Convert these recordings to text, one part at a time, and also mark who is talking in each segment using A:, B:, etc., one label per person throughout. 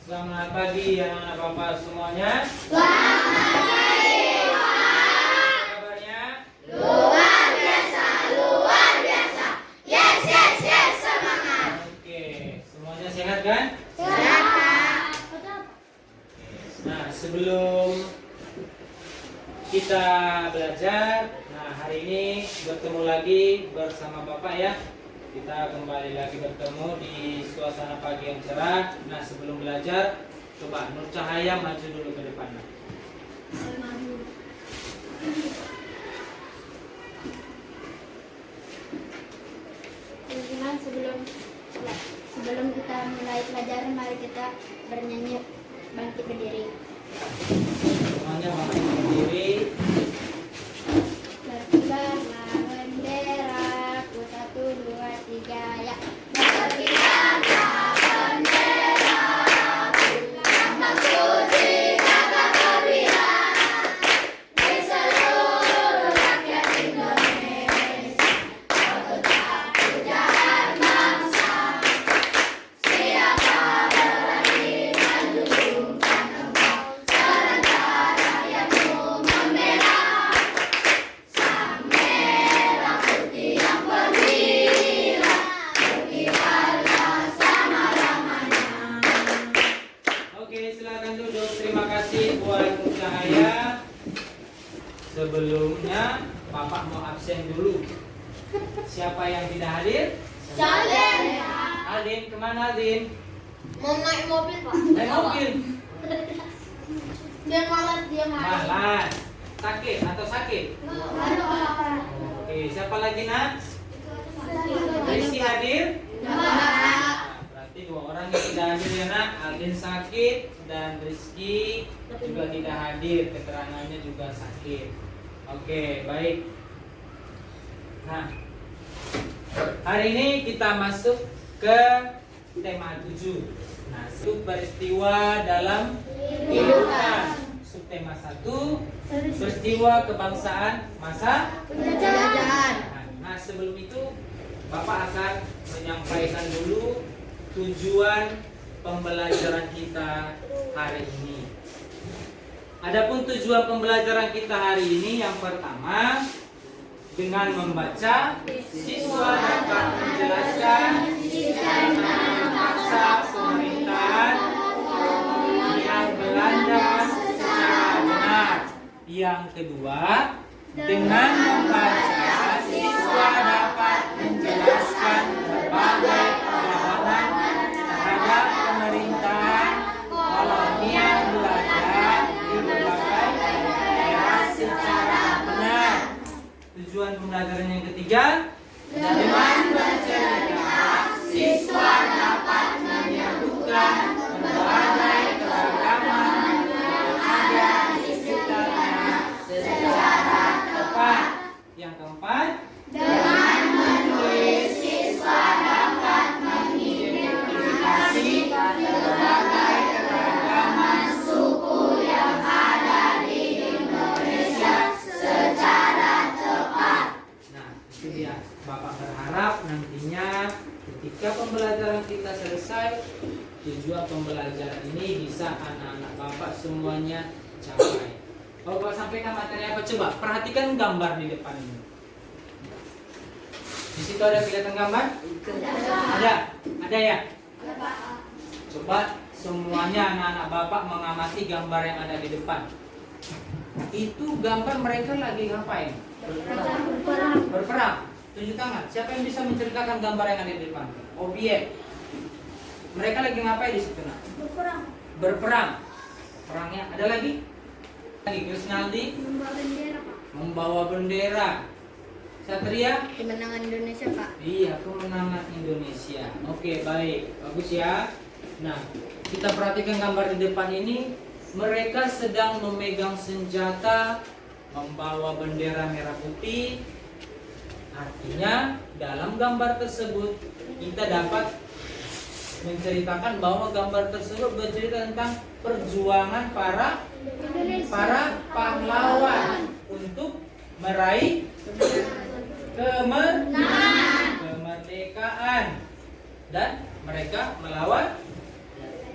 A: Selamat pagi anak-anak Bapak semuanya.
B: Selamat pagi, Pak.
A: Kabarnya?
B: Luar biasa, luar biasa. Yes, yes, yes, semangat.
A: Oke, semuanya sehat kan?
B: Sehat.
A: Nah, sebelum kita belajar, hari ini bertemu lagi bersama Bapak ya. Kita kembali lagi bertemu di suasana pagi yang cerah. Nah, sebelum belajar, coba Nur Cahaya maju dulu ke depan.
C: Teman-teman, sebelum kita mulai pelajaran, mari kita bernyanyi bangkit berdiri.
A: Semuanya bangkit berdiri.
C: Berkibarlah benderaku, 1, 2, 3, ya.
B: Berkibarlah benderaku, maksudnya gagah perwira di seluruh rakyat Indonesia. Kau tetap pujaan bangsa. Siapa berani menjunjungkan engkau, serentak rakyatmu membela. Sang merah putih yang perwira, berkibarlah selama-lamanya.
A: Oke, silakan duduk. Terima kasih buat Nur Cahaya. Sebelumnya, Bapak mau absen dulu. Siapa yang tidak hadir?
B: Jalan.
A: Aldin, kemana Aldin?
B: Mau naik mobil, Pak.
A: Naik mobil.
B: Dia malas, dia
A: Malas. Sakit atau sakit? Oke, siapa lagi nak? Rizky hadir? Nah, berarti 2 orang yang tidak hadir ya nak. Aldin sakit dan Rizky juga tidak hadir. Keterangannya juga sakit. Oke, baik. Nah, hari ini kita masuk ke tema 7. Nah, peristiwa dalam kehidupan. Subtema 1, peristiwa kebangsaan masa
C: Penjajahan.
A: Nah, sebelum itu Bapak akan menyampaikan dulu tujuan pembelajaran kita hari ini. Adapun tujuan pembelajaran kita hari ini, yang pertama, dengan membaca, siswa dapat menjelaskan sistem paksa pemerintahan yang Belanda secara benar. Yang kedua, dengan membaca, siswa dapat menjelaskan berbagai perlawanan terhadap pemerintahan kolonial Belanda di berbagai daerah secara benar. Tujuan pembelajaran yang ketiga, dengan bercerita, siswa dapat menyebutkan berbagai keragaman yang ada di sekitarnya secara tepat. Yang keempat,
B: Dengan menulis, siswa dapat mengidentifikasi berbagai keragaman suku yang ada di Indonesia secara tepat.
A: nah itu dia. Bapak berharap nantinya ketika pembelajaran kita selesai, tujuan pembelajaran ini bisa anak-anak Bapak semuanya capai. Bapak sampaikan materi apa? Coba perhatikan gambar di depan ini. Di situ ada kelihatan gambar? Ada ya? Coba semuanya anak-anak Bapak mengamati gambar yang ada di depan. Itu gambar mereka lagi ngapain? Berperang. Tunjuk tangan. Siapa yang bisa menceritakan gambar yang ada di depan? Objek. Mereka lagi ngapain di situ nak? Berperang. Perangnya ada lagi? Krisnaldi
C: Membawa bendera, Pak.
A: membawa bendera. Satria?
C: Kemenangan Indonesia, Pak.
A: Iya, kemenangan Indonesia. Oke, baik. Bagus ya. Nah, kita perhatikan gambar di depan ini. Mereka sedang memegang senjata, membawa bendera merah putih. Artinya, dalam gambar tersebut kita dapat menceritakan bahwa gambar tersebut bercerita tentang perjuangan para pahlawan untuk meraih kemerdekaan dan mereka melawan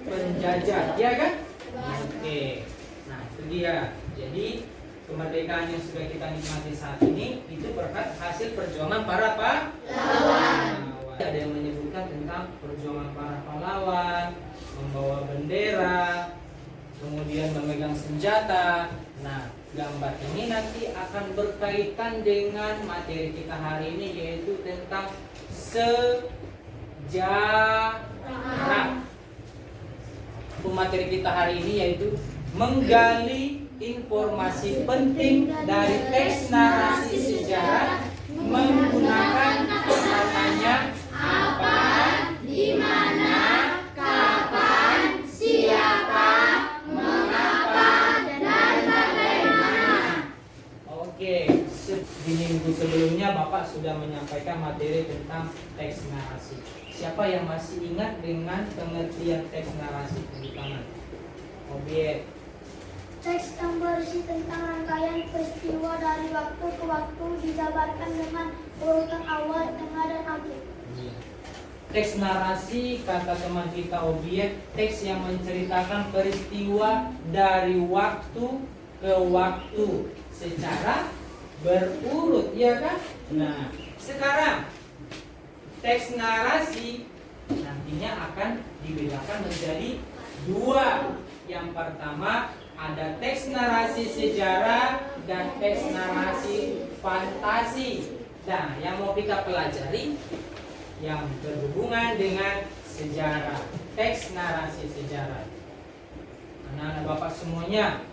A: penjajah, ya kan? Oke. Nah, itu dia. Jadi kemerdekaan yang sudah kita nikmati saat ini itu berkat hasil perjuangan para pahlawan. Ada yang menyebutkan tentang perjuangan para pahlawan, membawa bendera, kemudian memegang senjata. Nah, gambar ini nanti akan berkaitan dengan materi kita hari ini, yaitu tentang sejarah. Materi kita hari ini yaitu menggali informasi penting dari teks narasi sejarah menggunakan kata tanya
B: Apa, di mana, kapan, siapa, mengapa, dan bagaimana.
A: Oke, di minggu sebelumnya Bapak sudah menyampaikan materi tentang teks narasi. Siapa yang masih ingat dengan pengertian teks narasi? Di tangan. Objek.
C: Teks yang berisi tentang rangkaian peristiwa dari waktu ke waktu dijabarkan dengan urutan awal, tengah, dan akhir.
A: Teks narasi, kata teman kita objek, teks yang menceritakan peristiwa dari waktu ke waktu secara berurut, ya kan? Nah, sekarang teks narasi nantinya akan dibedakan menjadi dua. Yang pertama ada teks narasi sejarah dan teks narasi fantasi. Nah, yang mau kita pelajari yang berhubungan dengan sejarah, teks narasi sejarah. Anak-anak Bapak semuanya,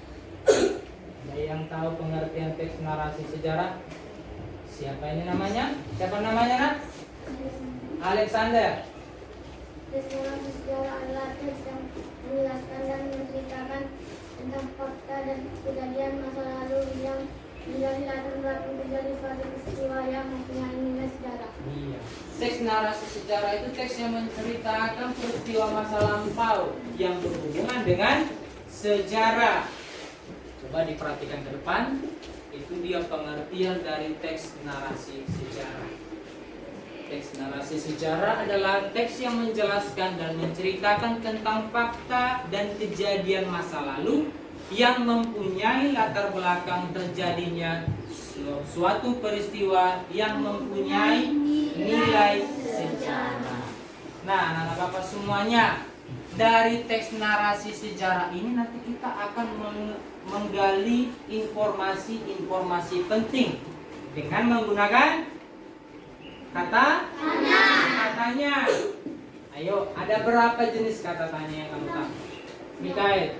A: ada yang tahu pengertian teks narasi sejarah? Siapa ini namanya? Siapa namanya, Nak? Alexander.
C: Teks narasi sejarah adalah teks yang menjelaskan dan menceritakan tentang fakta dan kejadian masa lalu yang menjadi latar belakang terjadi suatu peristiwa yang mempunyai nilai sejarah.
A: Iya. Teks narasi sejarah itu teks yang menceritakan peristiwa masa lampau yang berhubungan dengan sejarah. Coba diperhatikan ke depan. Itu dia pengertian dari teks narasi sejarah. Teks narasi sejarah adalah teks yang menjelaskan dan menceritakan tentang fakta dan kejadian masa lalu yang mempunyai latar belakang terjadinya suatu peristiwa yang mempunyai nilai sejarah. Nah, anak-anak Bapak semuanya, dari teks narasi sejarah ini nanti kita akan menggali informasi-informasi penting dengan menggunakan kata tanya. Ayo, ada berapa jenis kata tanya yang kamu tahu? Mikael,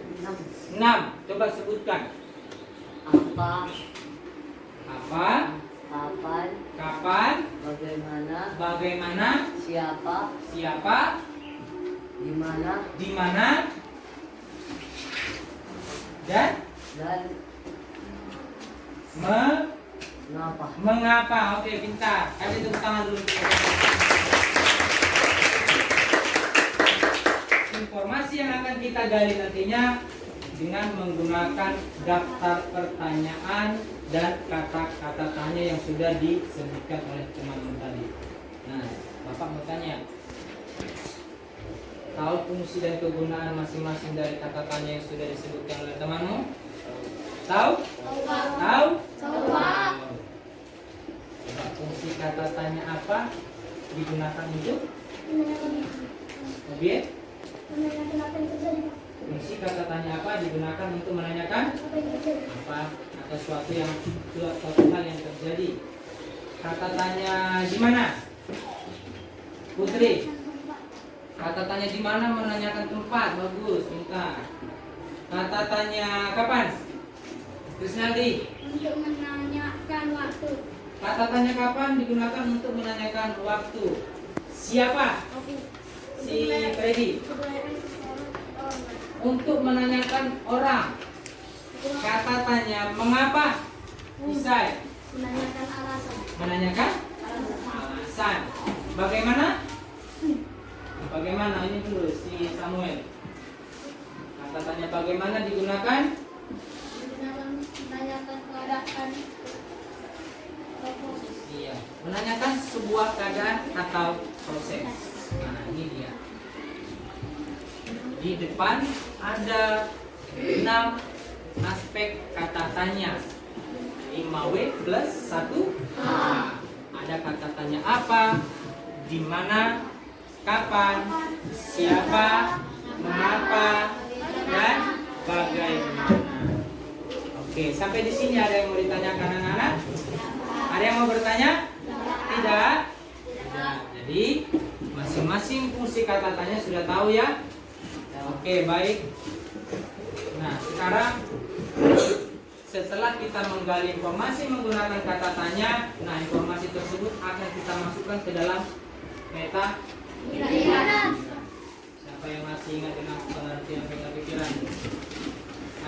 A: 6. Coba sebutkan.
D: Apa, kapan,
A: Kapan, bagaimana,
D: siapa,
A: di mana, dan
D: kenapa.
A: mengapa. Oke, pintar. Kasih tepuk tangan dulu. Informasi yang akan kita gali nantinya dengan menggunakan daftar pertanyaan dan kata-kata tanya yang sudah disebutkan oleh teman-teman tadi. Nah, Bapak mau tanya, tahu fungsi dan kegunaan masing-masing dari kata tanya yang sudah disebutkan oleh temanmu? Tahu? Tahu? Coba, fungsi kata tanya apa digunakan untuk objek?
C: Menanyakan apa yang terjadi, Pak?
A: Fungsi kata tanya apa digunakan untuk menanyakan
C: Apa yang terjadi?
A: apa atau suatu hal yang terjadi. Kata tanya di mana? Putri. Kata tanya di mana menanyakan tempat. Bagus, minta. Kata tanya kapan? Krisnaldi.
C: Untuk menanyakan waktu.
A: Kata tanya kapan digunakan untuk menanyakan waktu. Siapa? Si Freddy. Untuk menanyakan orang. Kata tanya mengapa? Isai.
C: Menanyakan alasan.
A: Menanyakan alasan. Bagaimana? Bagaimana ini dulu si Samuel. Kata tanya bagaimana digunakan?
C: Menanyakan keadaan.
A: Iya, menanyakan sebuah keadaan atau proses. Nah, ini dia. Di depan ada 6 aspek kata tanya. 5W plus 1H. Ada kata tanya apa, di mana, kapan, siapa, mengapa, dan bagaimana. Oke, sampai di sini ada yang mau ditanyakan anak-anak? Ada yang mau bertanya? Tidak? Tidak. Jadi masing-masing fungsi kata tanya sudah tahu ya? Oke, baik. Nah, sekarang setelah kita menggali informasi menggunakan kata tanya, nah informasi tersebut akan kita masukkan ke dalam peta pikiran. Siapa yang masih ingat dengan pengertian peta pikiran?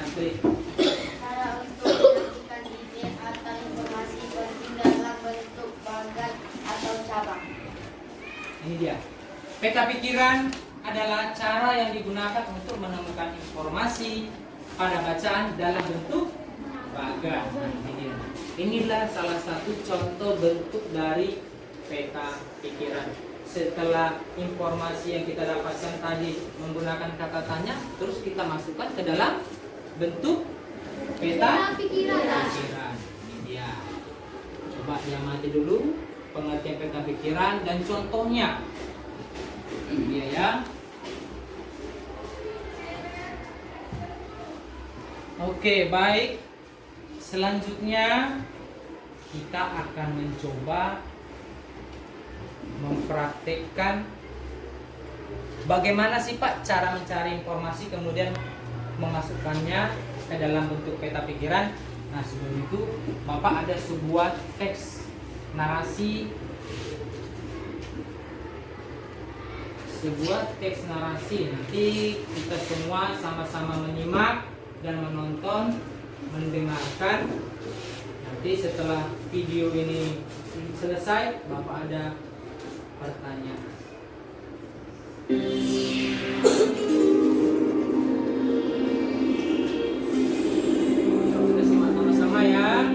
A: Astrid.
C: Cara untuk menentukan ide atau informasi penting dalam bentuk bagan atau cabang.
A: Ini dia. Peta pikiran adalah cara yang digunakan untuk menemukan informasi pada bacaan dalam bentuk bagan. Nah, ini dia. Inilah salah satu contoh bentuk dari peta pikiran. Setelah informasi yang kita dapatkan tadi menggunakan kata tanya, terus kita masukkan ke dalam bentuk peta pikiran. Ini dia. Coba diamati dulu pengertian peta pikiran dan contohnya. Ini dia ya. Oke, baik. Selanjutnya kita akan mencoba mempraktikkan bagaimana sih Pak cara mencari informasi kemudian memasukkannya ke dalam bentuk peta pikiran. Nah, sebelum itu Bapak ada sebuah teks narasi, nanti kita semua sama-sama menyimak dan menonton, mendengarkan. Nanti setelah video ini selesai, Bapak ada pertanyaan. Kita simak sama-sama ya.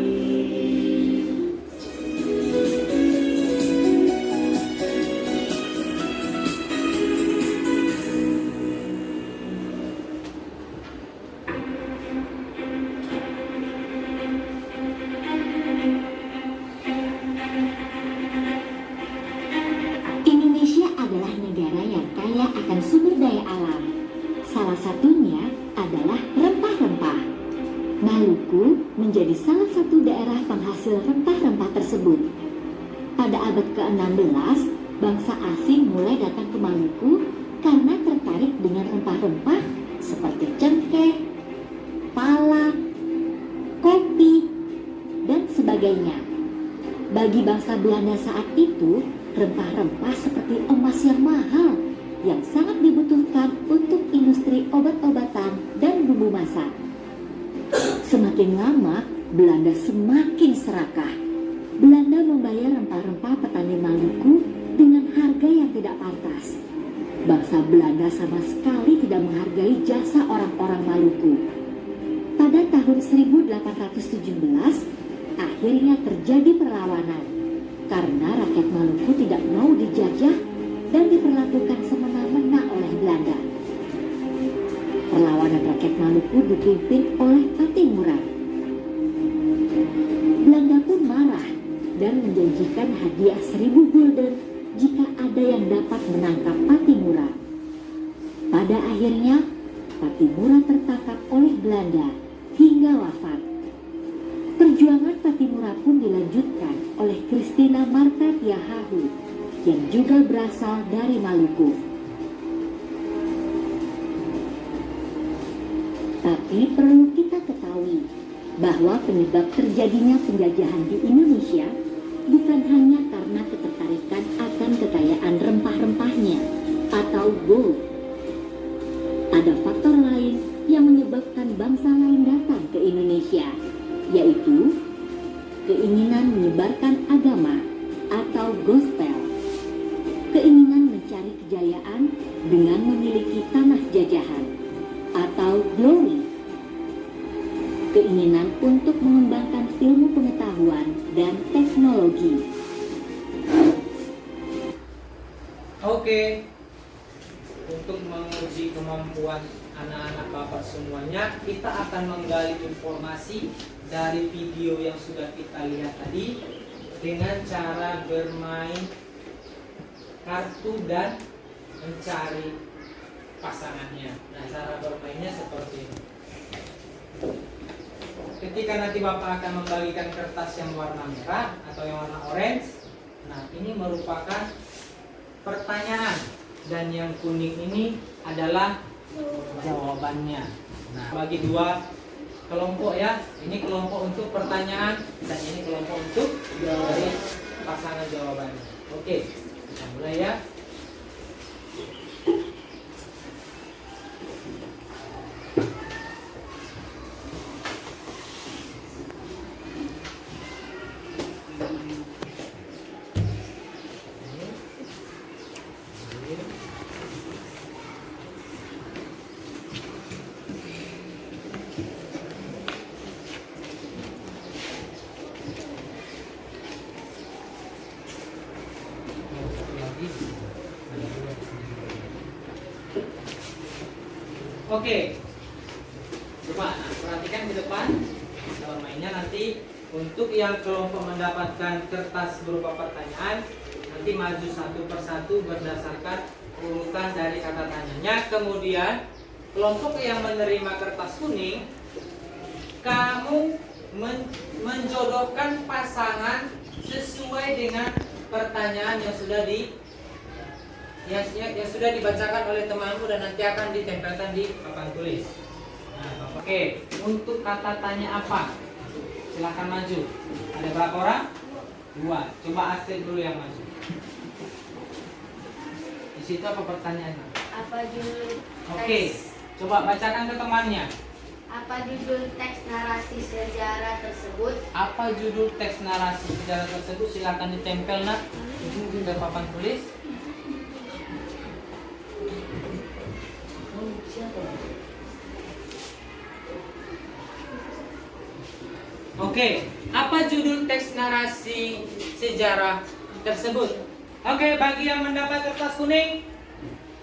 E: Indonesia adalah negara yang kaya akan sumber daya alam. Salah satunya adalah rempah-rempah. Maluku menjadi salah satu daerah penghasil rempah-rempah tersebut. Pada abad ke-16, bangsa asing mulai datang ke Maluku karena tertarik dengan rempah-rempah seperti cengkeh, pala, kopi, dan sebagainya. Bagi bangsa Belanda saat itu, rempah-rempah seperti emas yang mahal yang sangat dibutuhkan untuk industri obat-obatan dan bumbu masak. Semakin lama, Belanda semakin serakah. Belanda membayar rempah-rempah petani Maluku dengan harga yang tidak pantas. Bangsa Belanda sama sekali tidak menghargai jasa orang-orang Maluku. Pada tahun 1817, akhirnya terjadi perlawanan karena rakyat Maluku tidak mau dijajah dan diperlakukan semena-mena oleh Belanda. Perlawanan rakyat Maluku dipimpin oleh Patimura. Belanda pun marah dan menjanjikan hadiah 1000 gulden jika ada yang dapat menangkap Patimura. Pada akhirnya, Patimura tertangkap oleh Belanda hingga wafat. Perjuangan Patimura pun dilanjutkan oleh Christina Martha Tiahahu yang juga berasal dari Maluku. Tapi perlu kita ketahui bahwa penyebab terjadinya penjajahan di Indonesia bukan hanya karena ketertarikan akan kekayaan rempah-rempahnya atau gold. Ada faktor lain yang menyebabkan bangsa lain datang ke Indonesia, yaitu keinginan menyebarkan agama atau gospel, keinginan mencari kejayaan dengan memiliki tanah jajahan atau glory, keinginan untuk mengembangkan ilmu pengetahuan dan teknologi.
A: Oke, untuk menguji kemampuan anak-anak Bapak semuanya, kita akan menggali informasi dari video yang sudah kita lihat tadi dengan cara bermain kartu dan mencari pasangannya. Nah, cara bermainnya seperti ini. Ketika nanti Bapak akan membagikan kertas yang warna merah atau yang warna orange, nah ini merupakan pertanyaan dan yang kuning ini adalah jawabannya. Nah, bagi dua kelompok ya. Ini kelompok untuk pertanyaan dan ini kelompok untuk dari pasangan jawabannya. Oke, kita mulai ya. Oke, coba perhatikan di depan cara mainnya nanti. Untuk yang kelompok mendapatkan kertas berupa pertanyaan, nanti maju satu persatu berdasarkan urutan dari kata tanyanya. Kemudian kelompok yang menerima kertas kuning, kamu menjodohkan pasangan sesuai dengan pertanyaan yang sudah yang sudah dibacakan oleh temanmu dan nanti akan ditempelkan di papan tulis. Nah, oke, untuk kata tanya apa? Silakan maju. Ada berapa orang? 2. Coba Astrid dulu yang maju. Di situ apa pertanyaannya?
B: Apa judul
A: Oke, coba bacakan ke temannya.
B: Apa judul teks narasi sejarah tersebut?
A: Apa judul teks narasi sejarah tersebut? Silakan ditempel nak di papan tulis. Oke, apa judul teks narasi sejarah tersebut? Oke, bagi yang mendapat kertas kuning,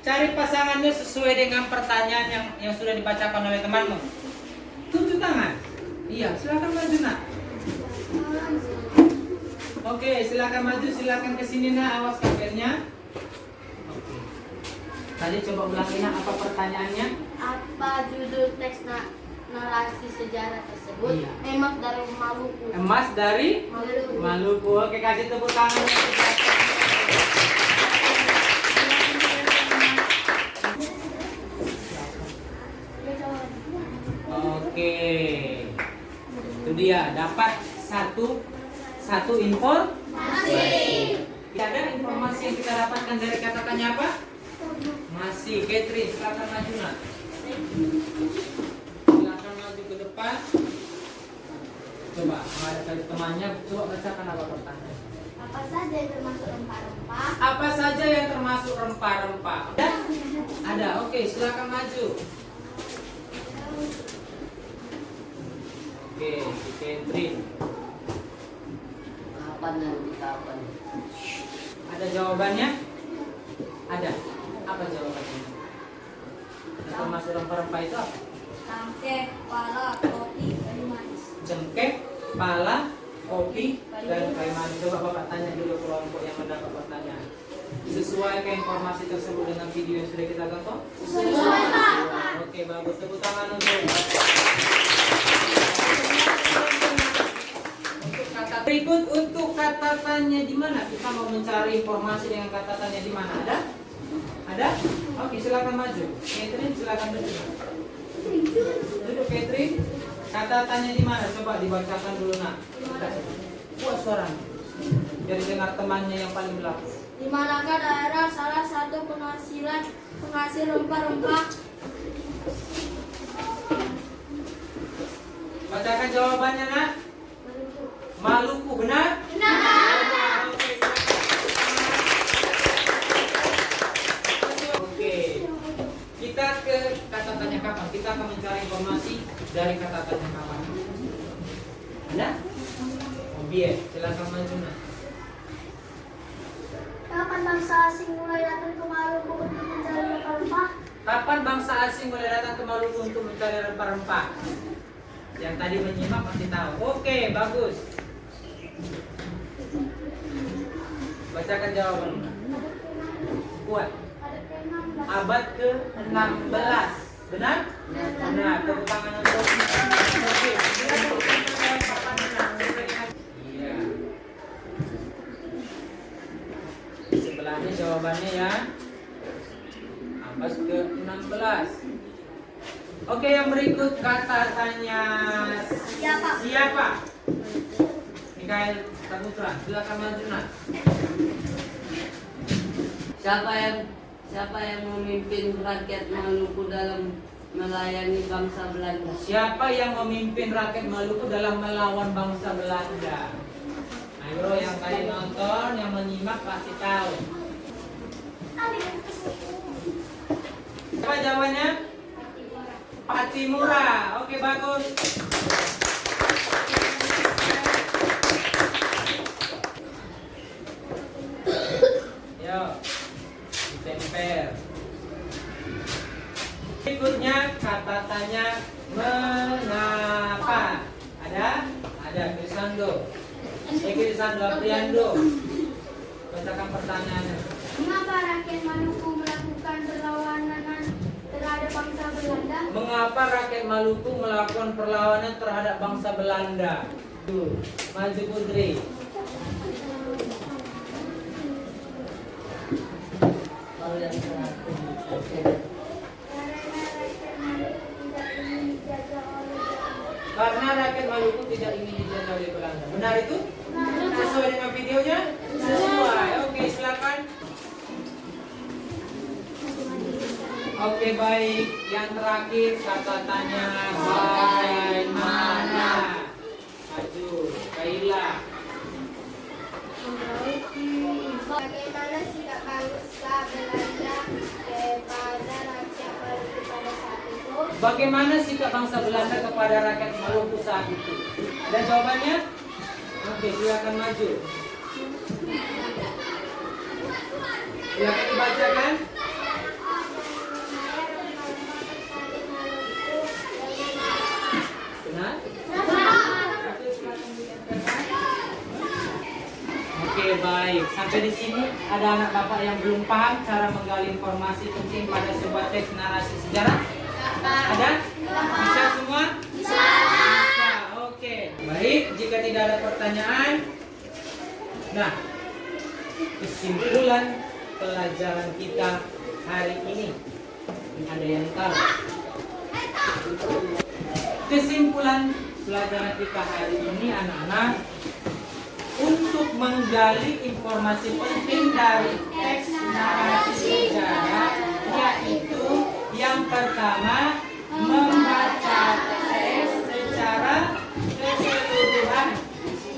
A: cari pasangannya sesuai dengan pertanyaan yang sudah dibacakan oleh temanmu. Tunjuk tangan. Iya, silakan maju nak. Oke, silakan maju, silakan ke sini nak, awas kameranya. Oke. Tadi coba ulangi nak, apa pertanyaannya?
B: Apa judul teks narasi sejarah tersebut?
A: Iya.
B: Emas dari Maluku.
A: Emas dari
B: Maluku.
A: Maluku. Oke, kasih tepuk tangan. Oke, itu dia dapat satu informasi. Ada informasi yang kita dapatkan dari kata tanya apa? Masih, Catherine, silakan maju nak. Silakan maju ke depan. Coba, ada temannya, coba bacakan apa pertanyaan.
B: Apa saja yang termasuk rempah-rempah?
A: Apa saja yang termasuk rempah-rempah? Ada, oke, silakan maju. Oke, si Catherine.
D: Kapan nanti kapan?
A: Ada jawabannya? Ada. Apa jawabannya? Yang termasuk rempah-rempah itu apa?
B: Cengkeh, pala, kopi, kayu manis.
A: Cengkeh, pala, kopi, dan kayu manis. Coba Bapak tanya dulu kelompok yang mendapat pertanyaan. Sesuai ke informasi tersebut dengan video yang sudah kita tonton?
B: Sesuai, Pak.
A: Oke, bagus. Tepuk tangan untuk kata berikut. Untuk kata tanya di mana? Kita mau mencari informasi dengan kata tanya di mana? Ada? Ada? Oke, silakan maju. Catherine, silakan duduk. Duduk, Catherine. Kata tanya di mana? Coba dibacakan dulu nak. Buat suaranya. Biar dengar temannya yang paling belakang.
B: Di manakah daerah salah satu penghasil rempah-rempah?
A: Bacakan jawabannya nak. Maluku, benar?
B: Benar.
A: Oke. Kita ke kata tanya kapan. Kita akan mencari informasi dari kata tanya kapan. Ada? Biar, silakan maju nak.
C: Kapan bangsa asing mulai datang ke Maluku untuk mencari lokal rempah-rempah.
A: Kapan bangsa asing boleh datang ke Maluku untuk mencari rempah-rempah? Yang tadi menyimak masih tahu. Oke, bagus. Bacakan jawabannya. Kuat. Abad ke-16. Benar? Benar. Tepuk tangan untuk. Oke. Iya. Sebelahnya jawabannya ya. Abad ke-16. Oke, yang berikut kata tanya siapa? Mikael Saputra, silakan maju Nak.
D: Siapa yang memimpin rakyat Maluku dalam melayani bangsa Belanda?
A: Siapa yang memimpin rakyat Maluku dalam melawan bangsa Belanda? Ayo, yang tadi nonton, yang menyimak pasti tahu. Apa jawabannya? Patimura. Oke, bagus. Yo, ditempel. Berikutnya kata tanya mengapa. Ada Krisando. Krisando Apriando. Bacakan pertanyaannya.
C: Mengapa rakyat Maluku melakukan perlawanan terhadap bangsa Belanda?
A: Mengapa rakyat Maluku melakukan perlawanan terhadap bangsa Belanda? Tuh, maju Putri.
D: Kalau yang terakhir.
C: Karena rakyat Maluku tidak
A: Karena rakyat Maluku tidak
C: ingin dijajah oleh
A: ingin dijajah oleh Belanda. Benar itu? Sesuai dengan videonya? Sesuai. Oke, silakan. Oke, baik. Yang terakhir kata tanya bagaimana? Maju, Kaila.
C: Bagaimana sikap bangsa Belanda kepada rakyat Maluku pada saat itu?
A: Bagaimana sikap bangsa Belanda kepada rakyat Maluku saat itu? Ada jawabannya? Oke, silakan maju. Silakan dibacakan. Benar? Oke, baik. Sampai di sini ada anak bapak yang belum paham cara menggali informasi penting pada sebuah teks narasi sejarah? Ada? Bisa semua? Bisa. Oke. Baik, jika tidak ada pertanyaan. Nah, kesimpulan pelajaran kita hari ini. Ada yang tahu? Kesimpulan pelajaran kita hari ini anak-anak, untuk menggali informasi penting dari teks narasi sejarah, yaitu yang pertama membaca teks secara keseluruhan,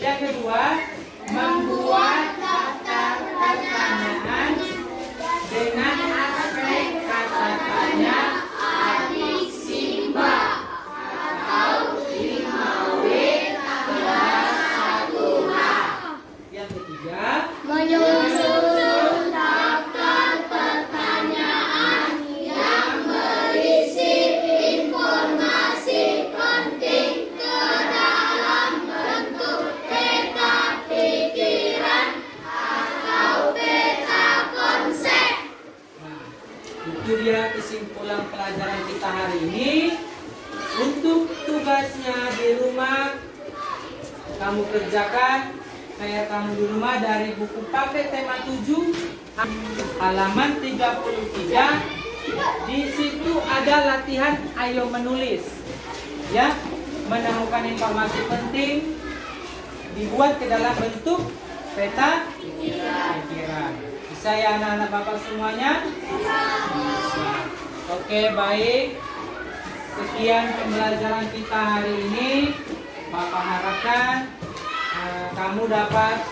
A: yang kedua membuat daftar pertanyaan dengan aspek kata tanya adik Simba atau 5W +1H. Yang ketiga
C: Menyusun daftar pertanyaan yang berisi informasi penting ke dalam bentuk peta pikiran atau peta konsep.
A: Nah, itu dia kesimpulan pelajaran kita hari ini. Untuk tugasnya di rumah, kamu kerjakan PR kamu di rumah dari buku paket tema 7 halaman 33. Di situ ada latihan ayo menulis. Ya, menemukan informasi penting dibuat ke dalam bentuk peta pikiran. Bisa ya anak-anak Bapak semuanya? Bisa. Oke, baik. Sekian pembelajaran kita hari ini. Bapak harapkan kamu dapat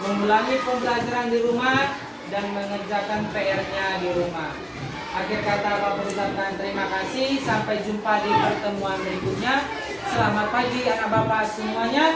A: mengulangi pembelajaran di rumah dan mengerjakan PR-nya di rumah. Akhir kata Bapak ucapkan terima kasih. Sampai jumpa di pertemuan berikutnya. Selamat pagi anak Bapak semuanya.